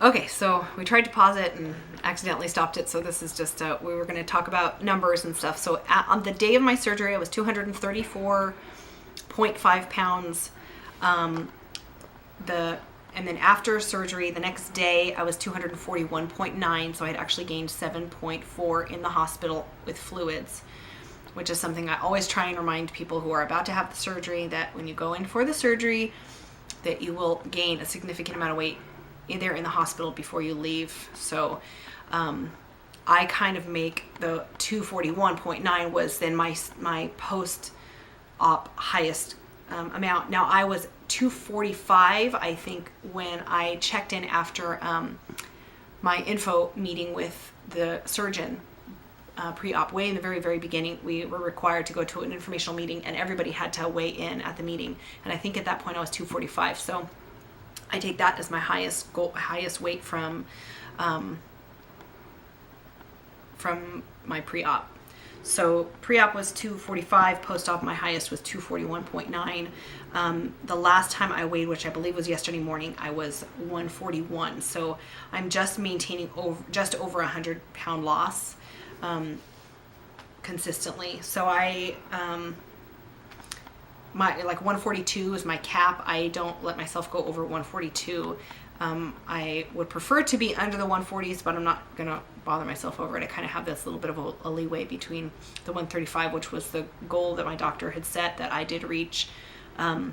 Okay, so we tried to pause it and accidentally stopped it. So this is just, we were going to talk about numbers and stuff. So on the day of my surgery, I was 234.5 pounds. And then after surgery, the next day, I was 241.9. So I had actually gained 7.4 in the hospital with fluids, which is something I always try and remind people who are about to have the surgery, that when you go in for the surgery, that you will gain a significant amount of weight either in the hospital before you leave. So I kind of make the 241.9 was then my post-op highest amount. Now I was 245, I think, when I checked in after my info meeting with the surgeon pre-op. Way in the very, very beginning, we were required to go to an informational meeting, and everybody had to weigh in at the meeting. And I think at that point I was 245. So I take that as my highest weight from my pre-op. So pre-op was 245, post-op my highest was 241.9. The last time I weighed, which I believe was yesterday morning, I was 141. So I'm just maintaining just over 100-pound loss consistently. So my 142 is my cap. I don't let myself go over 142. I would prefer to be under the 140s, but I'm not gonna bother myself over it. I kind of have this little bit of a leeway between the 135, which was the goal that my doctor had set that I did reach. I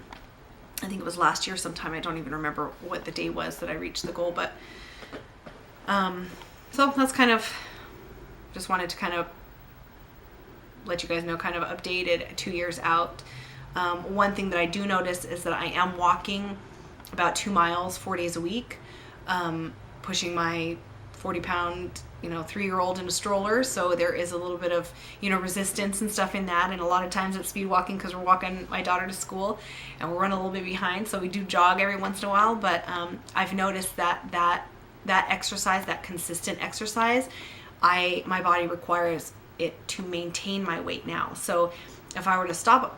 think it was last year sometime. I don't even remember what the day was that I reached the goal, but so that's kind of, just wanted to kind of let you guys know, kind of updated 2 years out. One thing that I do notice is that I am walking about 2 miles 4 days a week, pushing my 40-pound 3-year-old in a stroller. So there is a little bit of resistance and stuff in that, and a lot of times it's speed walking because we're walking my daughter to school and we're running a little bit behind, so we do jog every once in a while. But I've noticed that exercise, that consistent exercise, my body requires it to maintain my weight now. So if I were to stop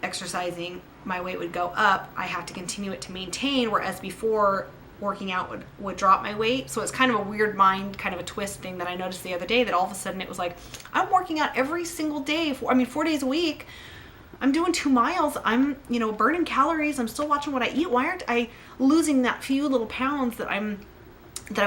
exercising, my weight would go up. I have to continue it to maintain, whereas before, working out would drop my weight. So it's kind of a weird mind, kind of a twist thing that I noticed the other day, that all of a sudden it was like, I'm working out every single day, 4 days a week. I'm doing 2 miles. I'm, burning calories. I'm still watching what I eat. Why aren't I losing that few little pounds that I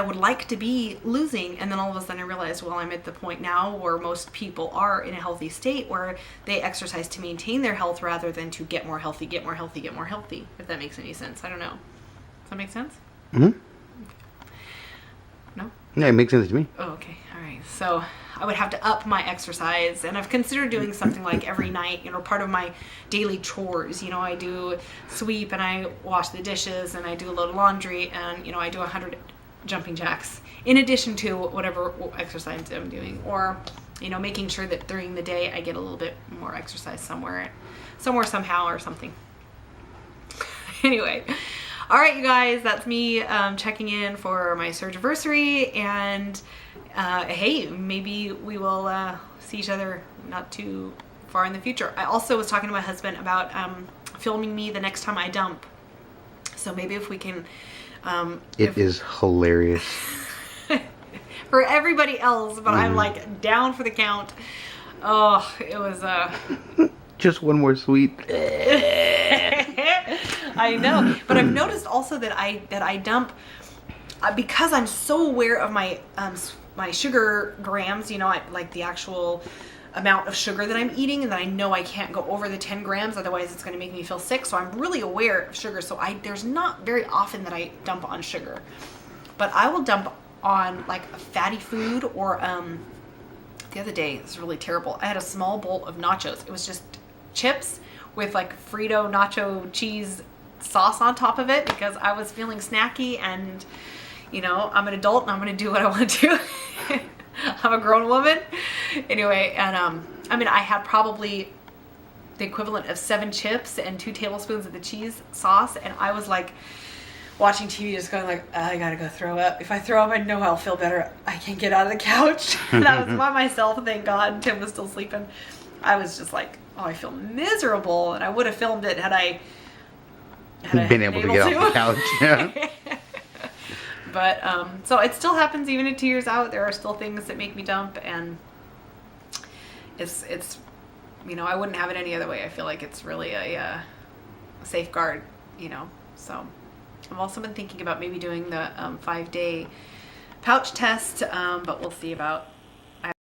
would like to be losing? And then all of a sudden I realized, well, I'm at the point now where most people are in a healthy state, where they exercise to maintain their health rather than to get more healthy, if that makes any sense. I don't know. Does that make sense? Mm-hmm. No? Yeah, it makes sense to me. Oh, okay. All right. So I would have to up my exercise, and I've considered doing something like every night, part of my daily chores. I do sweep, and I wash the dishes, and I do a load of laundry, and, I do 100 jumping jacks in addition to whatever exercise I'm doing, or making sure that during the day I get a little bit more exercise somewhere somehow or something. Anyway, all right, you guys, that's me checking in for my Surgiversary, and hey, maybe we will see each other not too far in the future. I also was talking to my husband about filming me the next time I dump, so maybe if we can it is hilarious for everybody else, but I'm like down for the count. Oh, it was just one more sweet. I know, but I've noticed also that I dump because I'm so aware of my sugar grams. Like the actual amount of sugar that I'm eating, and that I know I can't go over the 10 grams, otherwise it's going to make me feel sick. So I'm really aware of sugar. So there's not very often that I dump on sugar, but I will dump on like a fatty food, or the other day, it's really terrible. I had a small bowl of nachos. It was just chips with like Frito nacho cheese sauce on top of it, because I was feeling snacky, and I'm an adult and I'm going to do what I want to do. I'm a grown woman. Anyway, and I had probably the equivalent of 7 chips and 2 tablespoons of the cheese sauce, and I was like watching TV, just going like, I gotta go throw up. If I throw up, I know I'll feel better. I can't get out of the couch. And I was by myself, thank God. Tim was still sleeping. I was just like, oh, I feel miserable, and I would have filmed it had I been able to get off the couch. Yeah. But so it still happens even at 2 years out. There are still things that make me dump, and it's I wouldn't have it any other way. I feel like it's really a safeguard, So I've also been thinking about maybe doing the 5-day pouch test, but we'll see about